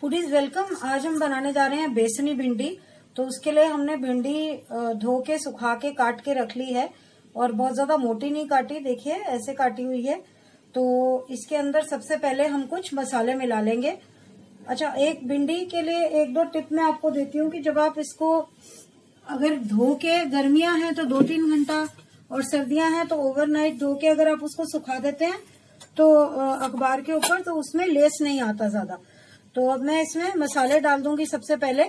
Foodies welcome. आज हम बनाने जा रहे हैं बेसनी भिंडी। तो उसके लिए हमने भिंडी धो के सुखा के काट के रख ली है और बहुत ज्यादा मोटी नहीं काटी, देखिए ऐसे काटी हुई है। तो इसके अंदर सबसे पहले हम कुछ मसाले मिला लेंगे। अच्छा, एक भिंडी के लिए एक दो टिप मैं आपको देती हूँ कि जब आप इसको अगर धो के, गर्मियां हैं तो 2-3 घंटा और सर्दियां हैं तो ओवरनाइट धो के अगर आप उसको सुखा देते हैं तो अखबार के ऊपर, तो उसमें लेस नहीं आता ज्यादा। तो अब मैं इसमें मसाले डाल दूंगी। सबसे पहले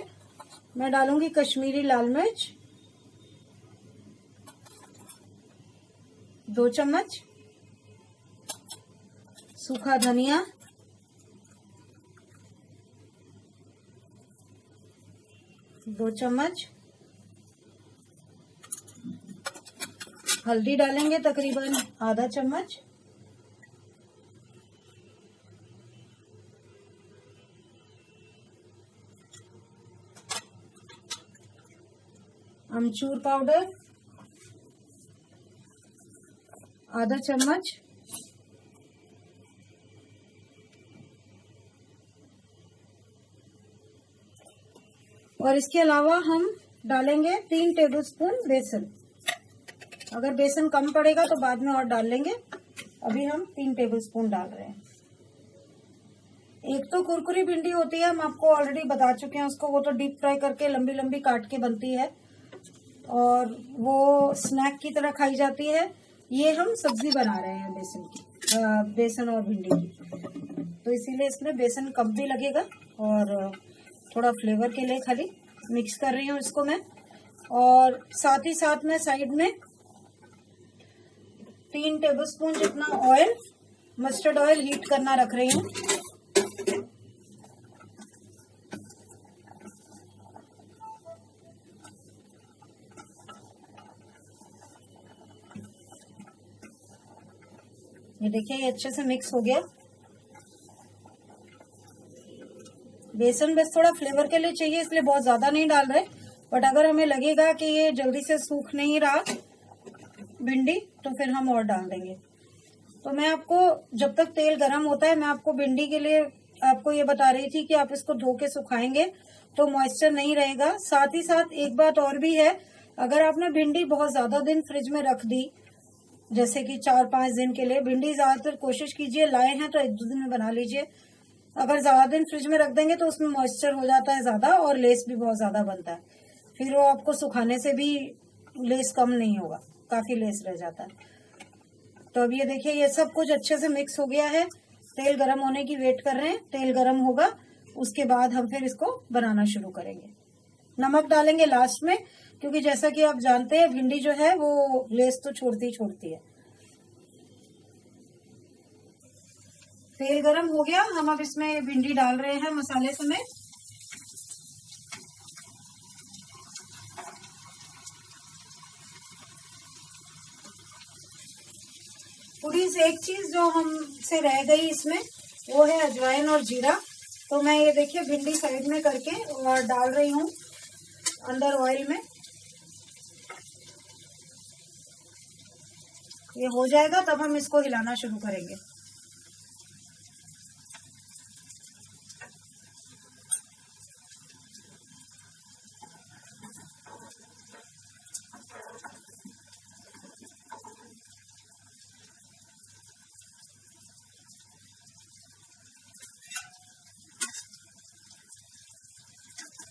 मैं डालूंगी कश्मीरी लाल मिर्च 2 चम्मच, सूखा धनिया 2 चम्मच, हल्दी डालेंगे तकरीबन आधा चम्मच, अमचूर पाउडर आधा चम्मच, और इसके अलावा हम डालेंगे 3 टेबलस्पून बेसन। अगर बेसन कम पड़ेगा तो बाद में और डाल लेंगे, अभी हम 3 टेबलस्पून डाल रहे हैं। एक तो कुरकुरी भिंडी होती है, हम आपको ऑलरेडी बता चुके हैं उसको, वो तो डीप फ्राई करके लंबी लंबी काट के बनती है और वो स्नैक की तरह खाई जाती है। ये हम सब्जी बना रहे हैं बेसन की, बेसन और भिंडी की, तो इसीलिए इसमें बेसन कम भी लगेगा और थोड़ा फ्लेवर के लिए खाली मिक्स कर रही हूँ इसको मैं। और साथ ही साथ में साइड में 3 टेबलस्पून जितना ऑयल, मस्टर्ड ऑयल हीट करना रख रही हूँ। ये देखिए, ये अच्छे से मिक्स हो गया। बेसन बस थोड़ा फ्लेवर के लिए चाहिए, इसलिए बहुत ज्यादा नहीं डाल रहे, बट अगर हमें लगेगा कि ये जल्दी से सूख नहीं रहा भिंडी तो फिर हम और डाल देंगे। तो मैं आपको, जब तक तेल गर्म होता है, मैं आपको भिंडी के लिए आपको ये बता रही थी कि आप इसको धो के सुखाएंगे तो मॉइस्चर नहीं रहेगा। साथ ही साथ एक बात और भी है, अगर आपने भिंडी बहुत ज्यादा दिन फ्रिज में रख दी, जैसे कि 4-5 दिन के लिए, भिंडी ज्यादातर कोशिश कीजिए, लाए हैं तो 1-2 दिन में बना लीजिए। अगर ज्यादा दिन फ्रिज में रख देंगे तो उसमें मॉइस्चर हो जाता है ज्यादा और लेस भी बहुत ज्यादा बनता है, फिर वो आपको सुखाने से भी लेस कम नहीं होगा, काफी लेस रह जाता है। तो अब ये देखिए, ये सब कुछ अच्छे से मिक्स हो गया है। तेल गरम होने की वेट कर रहे हैं, तेल गरम होगा उसके बाद हम फिर इसको बनाना शुरू करेंगे। नमक डालेंगे लास्ट में, क्योंकि जैसा कि आप जानते हैं भिंडी जो है वो लेस तो छोड़ती है। तेल गरम हो गया, हम अब इसमें भिंडी डाल रहे हैं मसाले समेत। फूडीज, एक चीज जो हमसे रह गई इसमें वो है अजवाइन और जीरा। तो मैं ये देखिए भिंडी साइड में करके और डाल रही हूँ अंदर ऑयल में। ये हो जाएगा तब हम इसको हिलाना शुरू करेंगे।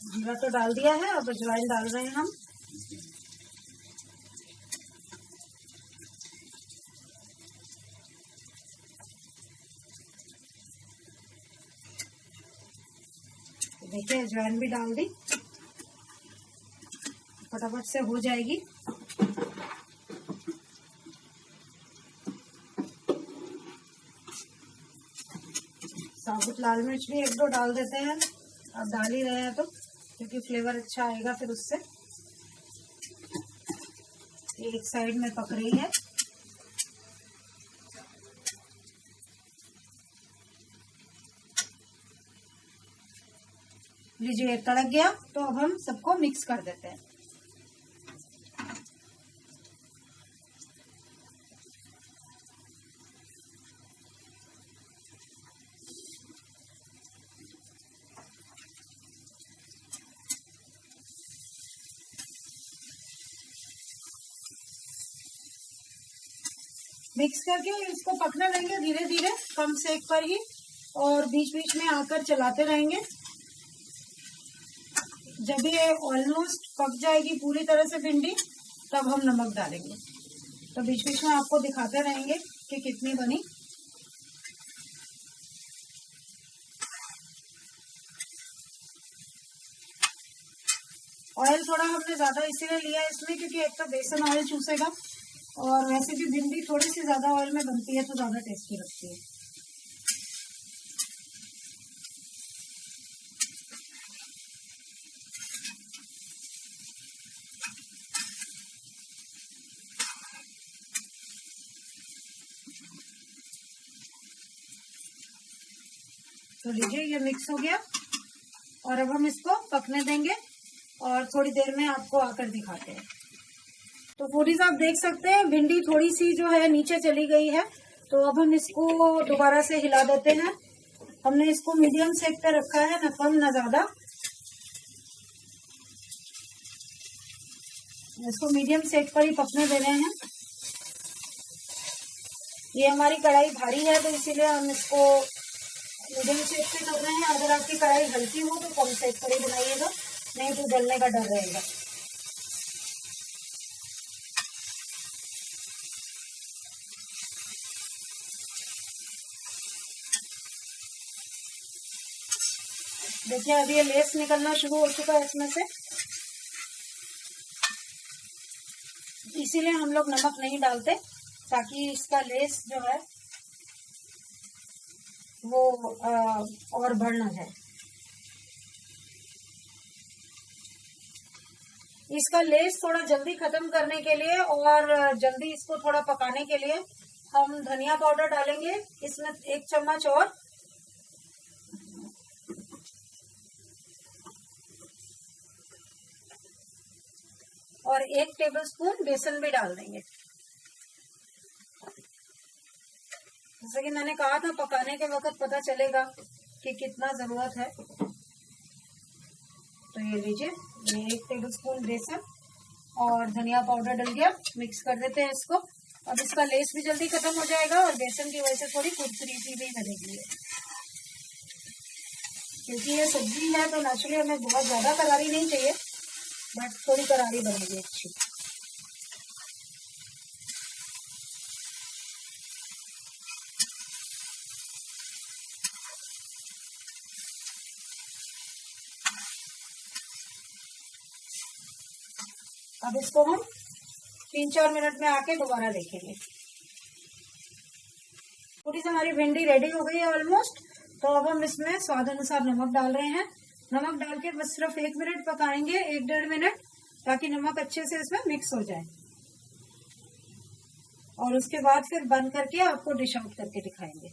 जीरा तो डाल दिया है, अब अजवाइन डाल रहे हैं हम। देखिए अजवाइन भी डाल दी, फटाफट से हो जाएगी। साबुत लाल मिर्च भी 1-2 डाल देते हैं, अब डाल ही रहे हैं तो, क्योंकि फ्लेवर अच्छा आएगा फिर उससे। ये एक साइड में पक रही है। लीजिए, तड़क गया, तो अब हम सबको मिक्स कर देते हैं। मिक्स करके इसको पकने देंगे धीरे धीरे कम सेक पर ही, और बीच बीच में आकर चलाते रहेंगे। जब ये ऑलमोस्ट पक जाएगी पूरी तरह से भिंडी, तब हम नमक डालेंगे। तो बीच बीच में आपको दिखाते रहेंगे कि कितनी बनी। ऑयल थोड़ा हमने ज्यादा इसीलिए लिया है इसमें क्योंकि एक तो बेसन ऑयल चूसेगा, और वैसे भी भिंडी थोड़ी सी ज्यादा ऑयल में बनती है तो ज्यादा टेस्टी लगती है। तो लीजिए ये मिक्स हो गया, और अब हम इसको पकने देंगे और थोड़ी देर में आपको आकर दिखाते हैं। तो फूडीज आप देख सकते हैं भिंडी थोड़ी सी जो है नीचे चली गई है, तो अब हम इसको दोबारा से हिला देते हैं। हमने इसको मीडियम सेक पे रखा है, न कम न ज्यादा। इसको मीडियम सेक पर ही पकने दे रहे हैं। ये हमारी कढ़ाई भारी है तो इसीलिए हम इसको मीडियम सेक पे कर रहे हैं। अगर आपकी कढ़ाई हल्की हो तो कम सेक पर ही बनाइएगा, नहीं तो जलने का डर रहेगा। देखिए अभी ये लेस निकलना शुरू हो चुका है इसमें से, इसीलिए हम लोग नमक नहीं डालते ताकि इसका लेस जो है वो और बढ़ ना जाए। इसका लेस थोड़ा जल्दी खत्म करने के लिए और जल्दी इसको थोड़ा पकाने के लिए हम धनिया पाउडर डालेंगे इसमें 1 चम्मच, और 1 टेबलस्पून बेसन भी डाल देंगे। जैसे कि मैंने कहा था पकाने के वक्त पता चलेगा कि कितना जरूरत है। तो ये लीजिए, ये 1 टेबलस्पून बेसन और धनिया पाउडर डल गया। मिक्स कर देते हैं इसको। अब इसका लेस भी जल्दी खत्म हो जाएगा और बेसन की वजह से थोड़ी कुरकुरी सी भी बनेगी। क्योंकि ये सब्जी है तो नेचुरली हमें बहुत ज्यादा करारी नहीं चाहिए, बट थोड़ी करारी बनेगी अच्छी। अब इसको हम 3-4 मिनट में आके दोबारा देखेंगे। थोड़ी सी हमारी भिंडी रेडी हो गई है ऑलमोस्ट। तो अब हम इसमें स्वाद अनुसार नमक डाल रहे हैं। नमक डाल के बस सिर्फ 1 मिनट पकाएंगे, 1-1.5 मिनट, ताकि नमक अच्छे से इसमें मिक्स हो जाए। और उसके बाद फिर बंद करके आपको डिश आउट करके दिखाएंगे।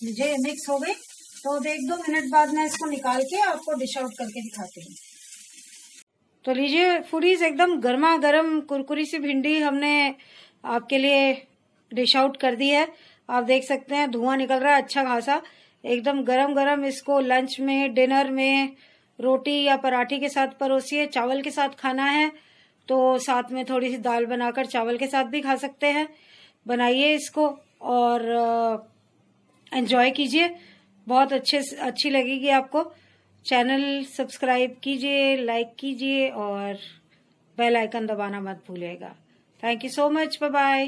लीजिए मिक्स हो गई। तो अब 1-2 मिनट बाद मैं इसको निकाल के आपको डिश आउट करके दिखाती हूँ। तो लीजिए फूडीज, एकदम गर्मा गर्म कुरकुरी सी भिंडी हमने आपके लिए डिश आउट कर दी है। आप देख सकते हैं धुआं निकल रहा है अच्छा खासा, एकदम गरम गरम। इसको लंच में, डिनर में, रोटी या पराठे के साथ परोसिए। चावल के साथ खाना है तो साथ में थोड़ी सी दाल बनाकर चावल के साथ भी खा सकते हैं। बनाइए इसको और एंजॉय कीजिए, बहुत अच्छी लगेगी आपको। चैनल सब्सक्राइब कीजिए, लाइक कीजिए और बेल आइकन दबाना मत भूलिएगा। Thank you so much, bye bye.